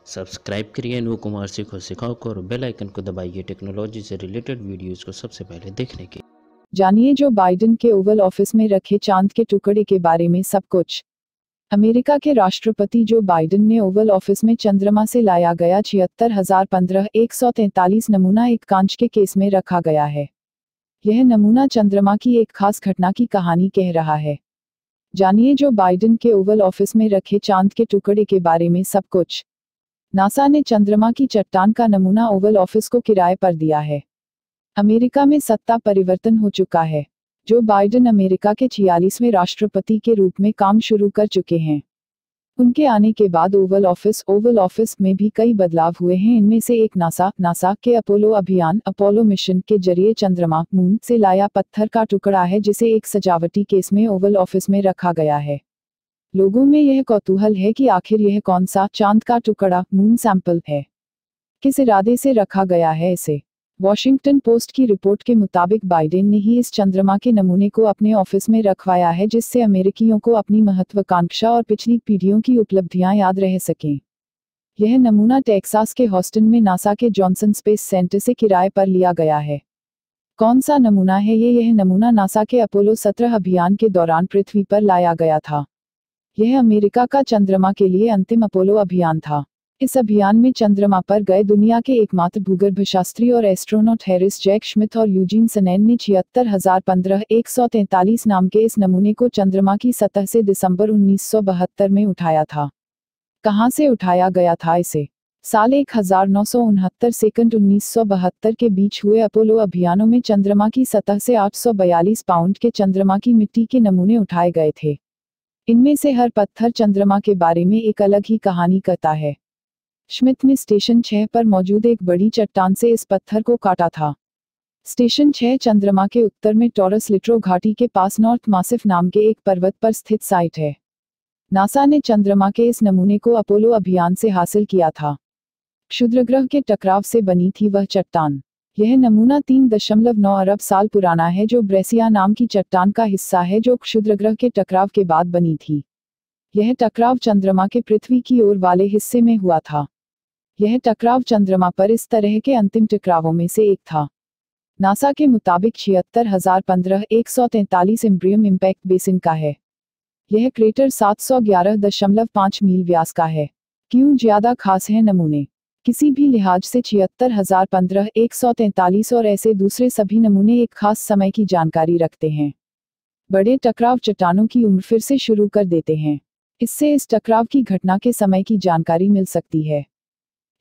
Subscribe करिए अनु कुमार सीखो सिखाओ को और बेल आइकन को दबाइए टेक्नोलॉजी से रिलेटेड वीडियोस को सबसे पहले देखने के। जानिए जो बाइडेन के ओवल ऑफिस में रखे चांद के टुकड़े के बारे में सब कुछ। अमेरिका के राष्ट्रपति जो बाइडेन ने ओवल ऑफिस में चंद्रमा से लाया गया 76,015,143 नमूना एक कांच के केस में रखा गया है। यह नमूना चंद्रमा की एक खास घटना की कहानी कह रहा है। जानिए जो बाइडेन के ओवल ऑफिस में रखे चांद के टुकड़े के बारे में सब कुछ। नासा ने चंद्रमा की चट्टान का नमूना ओवल ऑफिस को किराए पर दिया है। अमेरिका में सत्ता परिवर्तन हो चुका है। जो बाइडेन अमेरिका के 46वें राष्ट्रपति के रूप में काम शुरू कर चुके हैं। उनके आने के बाद ओवल ऑफिस में भी कई बदलाव हुए हैं। इनमें से एक नासा के अपोलो अभियान अपोलो मिशन के जरिए चंद्रमा मून से लाया पत्थर का टुकड़ा है, जिसे एक सजावटी केस में ओवल ऑफिस में रखा गया है। लोगों में यह कौतूहल है कि आखिर यह कौन सा चांद का टुकड़ा मून सैंपल है, किस इरादे से रखा गया है इसे। वॉशिंगटन पोस्ट की रिपोर्ट के मुताबिक बाइडेन ने ही इस चंद्रमा के नमूने को अपने ऑफिस में रखवाया है, जिससे अमेरिकियों को अपनी महत्वाकांक्षा और पिछली पीढ़ियों की उपलब्धियां याद रह सकें। यह नमूना टेक्सास के हॉस्टन में नासा के जॉनसन स्पेस सेंटर से किराए पर लिया गया है। कौन सा नमूना है यह नमूना नासा के अपोलो 17 अभियान के दौरान पृथ्वी पर लाया गया था। यह अमेरिका का चंद्रमा के लिए अंतिम अपोलो अभियान था। इस अभियान में चंद्रमा पर गए दुनिया के एकमात्र भूगर्भशास्त्री और एस्ट्रोनॉट हैरिस जैक श्मिथ और यूजीन सनैन ने 76,015,143 नाम के इस नमूने को चंद्रमा की सतह से दिसंबर 1972 में उठाया था। कहां से उठाया गया था इसे? साल 1969 सेकंड 1972 के बीच हुए अपोलो अभियानों में चंद्रमा की सतह से 842 पाउंड के चंद्रमा की मिट्टी के नमूने उठाए गए थे। इनमें से हर पत्थर चंद्रमा के बारे में एक अलग ही कहानी कहता है। श्मिथ ने स्टेशन 6 पर मौजूद एक बड़ी चट्टान से इस पत्थर को काटा था। स्टेशन 6 चंद्रमा के उत्तर में टॉरस लिट्रो घाटी के पास नॉर्थ मासिफ नाम के एक पर्वत पर स्थित साइट है। नासा ने चंद्रमा के इस नमूने को अपोलो अभियान से हासिल किया था। क्षुद्रग्रह के टकराव से बनी थी वह चट्टान। यह नमूना 3.9 अरब साल पुराना है, जो ब्रेसिया नाम की चट्टान का हिस्सा है, जो क्षुद्रग्रह के टकराव के बाद बनी थी। यह टकराव चंद्रमा के पृथ्वी की ओर वाले हिस्से में हुआ था। यह टकराव चंद्रमा पर इस तरह के अंतिम टकरावों में से एक था। नासा के मुताबिक 76,015,143 इम्ब्रियम इम्पैक्ट बेसिन का है। यह क्रेटर 711.5 मील व्यास का है। क्यों ज्यादा खास है नमूने? किसी भी लिहाज से 76,015,143 और ऐसे दूसरे सभी नमूने एक खास समय की जानकारी रखते हैं। बड़े टकराव चट्टानों की उम्र फिर से शुरू कर देते हैं। इससे इस टकराव की घटना के समय की जानकारी मिल सकती है।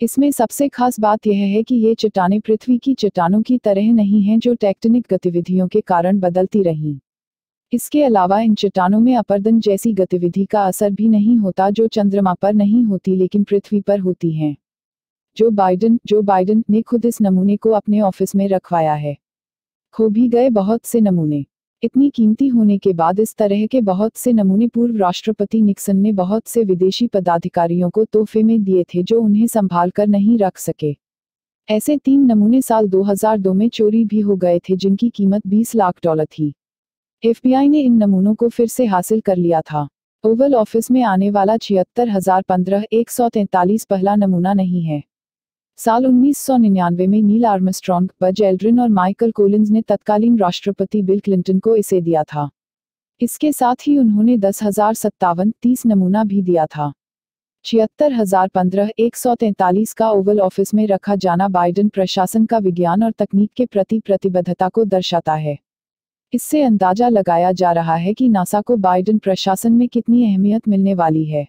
इसमें सबसे खास बात यह है कि ये चट्टानें पृथ्वी की चट्टानों की तरह नहीं हैं, जो टेक्टोनिक गतिविधियों के कारण बदलती रहीं। इसके अलावा इन चट्टानों में अपरदन जैसी गतिविधि का असर भी नहीं होता, जो चंद्रमा पर नहीं होती लेकिन पृथ्वी पर होती हैं। जो बाइडेन ने खुद इस नमूने को अपने ऑफिस में रखवाया है। खो भी गए बहुत से नमूने। इतनी कीमती होने के बाद इस तरह के बहुत से नमूने पूर्व राष्ट्रपति निक्सन ने बहुत से विदेशी पदाधिकारियों को तोहफे में दिए थे, जो उन्हें संभाल कर नहीं रख सके। ऐसे 3 नमूने साल 2002 में चोरी भी हो गए थे, जिनकी कीमत $20 लाख थी। FBI ने इन नमूनों को फिर से हासिल कर लिया था। ओवल ऑफिस में आने वाला 76,015,143 पहला नमूना नहीं है। साल 1999 में नील आर्मस्ट्रॉन्ग, बज एल्ड्रिन और माइकल कोलिंस ने तत्कालीन राष्ट्रपति बिल क्लिंटन को इसे दिया था। इसके साथ ही उन्होंने 10,057 नमूना भी दिया था। 76,015,143 का ओवल ऑफिस में रखा जाना बाइडेन प्रशासन का विज्ञान और तकनीक के प्रति प्रतिबद्धता को दर्शाता है। इससे अंदाजा लगाया जा रहा है कि नासा को बाइडेन प्रशासन में कितनी अहमियत मिलने वाली है।